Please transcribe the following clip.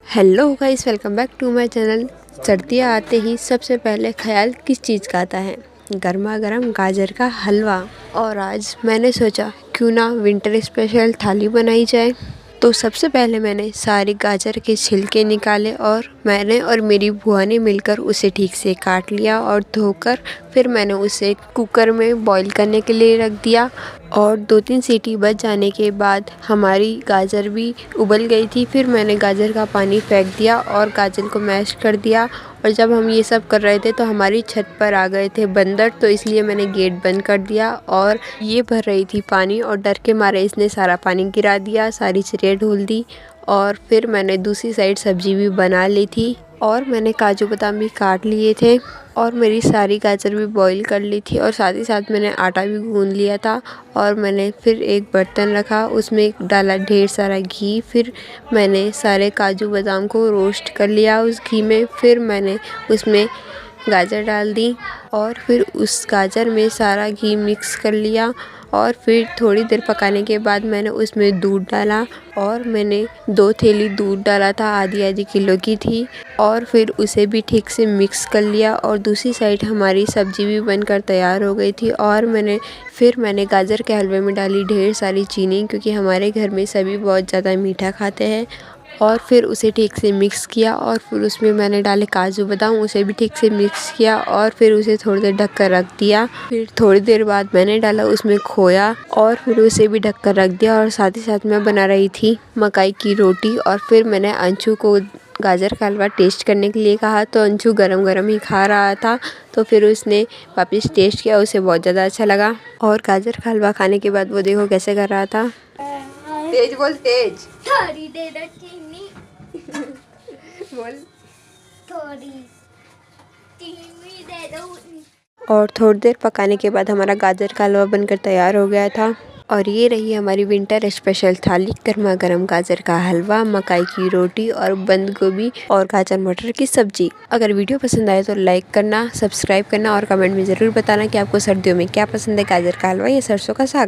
Hello guys, welcome back to my channel. सर्दियाँ आते ही सबसे पहले ख्याल किस चीज़ का आता है? गर्मा गर्म गाजर का हलवा। और आज मैंने सोचा क्यों ना विंटर स्पेशल थाली बनाई जाए। तो सबसे पहले मैंने सारे गाजर के छिलके निकाले और मैंने और मेरी बुआ ने मिलकर उसे ठीक से काट लिया और धोकर फिर मैंने उसे कुकर में बॉईल करने के लिए रख दिया। और 2-3 सीटी बज जाने के बाद हमारी गाजर भी उबल गई थी। फिर मैंने गाजर का पानी फेंक दिया और गाजर को मैश कर दिया। और जब हम ये सब कर रहे थे तो हमारी छत पर आ गए थे बंदर, तो इसलिए मैंने गेट बंद कर दिया। और ये भर रही थी पानी और डर के मारे इसने सारा पानी गिरा दिया, सारी चीज़ें ढोल दी। और फिर मैंने दूसरी साइड सब्जी भी बना ली थी और मैंने काजू बादाम भी काट लिए थे और मेरी सारी गाजर भी बॉईल कर ली थी और साथ ही साथ मैंने आटा भी गूंद लिया था। और मैंने फिर एक बर्तन रखा, उसमें डाला ढेर सारा घी। फिर मैंने सारे काजू बादाम को रोस्ट कर लिया उस घी में। फिर मैंने उसमें गाजर डाल दी और फिर उस गाजर में सारा घी मिक्स कर लिया। और फिर थोड़ी देर पकाने के बाद मैंने उसमें दूध डाला और मैंने 2 थैली दूध डाला था, आधी किलो की थी। और फिर उसे भी ठीक से मिक्स कर लिया और दूसरी साइड हमारी सब्ज़ी भी बनकर तैयार हो गई थी। और मैंने गाजर के हलवे में डाली ढेर सारी चीनी, क्योंकि हमारे घर में सभी बहुत ज़्यादा मीठा खाते हैं। और फिर उसे ठीक से मिक्स किया और फिर उसमें मैंने डाले काजू बादाम, उसे भी ठीक से मिक्स किया और फिर उसे थोड़ी देर ढक कर रख दिया। फिर थोड़ी देर बाद मैंने डाला उसमें खोया और फिर उसे भी ढक कर रख दिया। और साथ ही साथ मैं बना रही थी मकई की रोटी। और फिर मैंने अंशु को गाजर का हलवा टेस्ट करने के लिए कहा, तो अंशु गरम गरम ही खा रहा था। तो फिर उसने वापस टेस्ट किया, उसे बहुत ज़्यादा अच्छा लगा। और गाजर का हलवा खाने के बाद वो देखो कैसे कर रहा था। तेज बोल, तेज। थोड़ी दे दो चीनी। बोल। थोड़ी चीनी दे दो। और थोड़ी देर पकाने के बाद हमारा गाजर का हलवा बनकर तैयार हो गया था। और ये रही हमारी विंटर स्पेशल थाली, गर्मा गर्म गाजर का हलवा, मकई की रोटी और बंद गोभी और गाजर मटर की सब्जी। अगर वीडियो पसंद आए तो लाइक करना, सब्सक्राइब करना और कमेंट में ज़रूर बताना कि आपको सर्दियों में क्या पसंद है, गाजर का हलवा या सरसों का साग।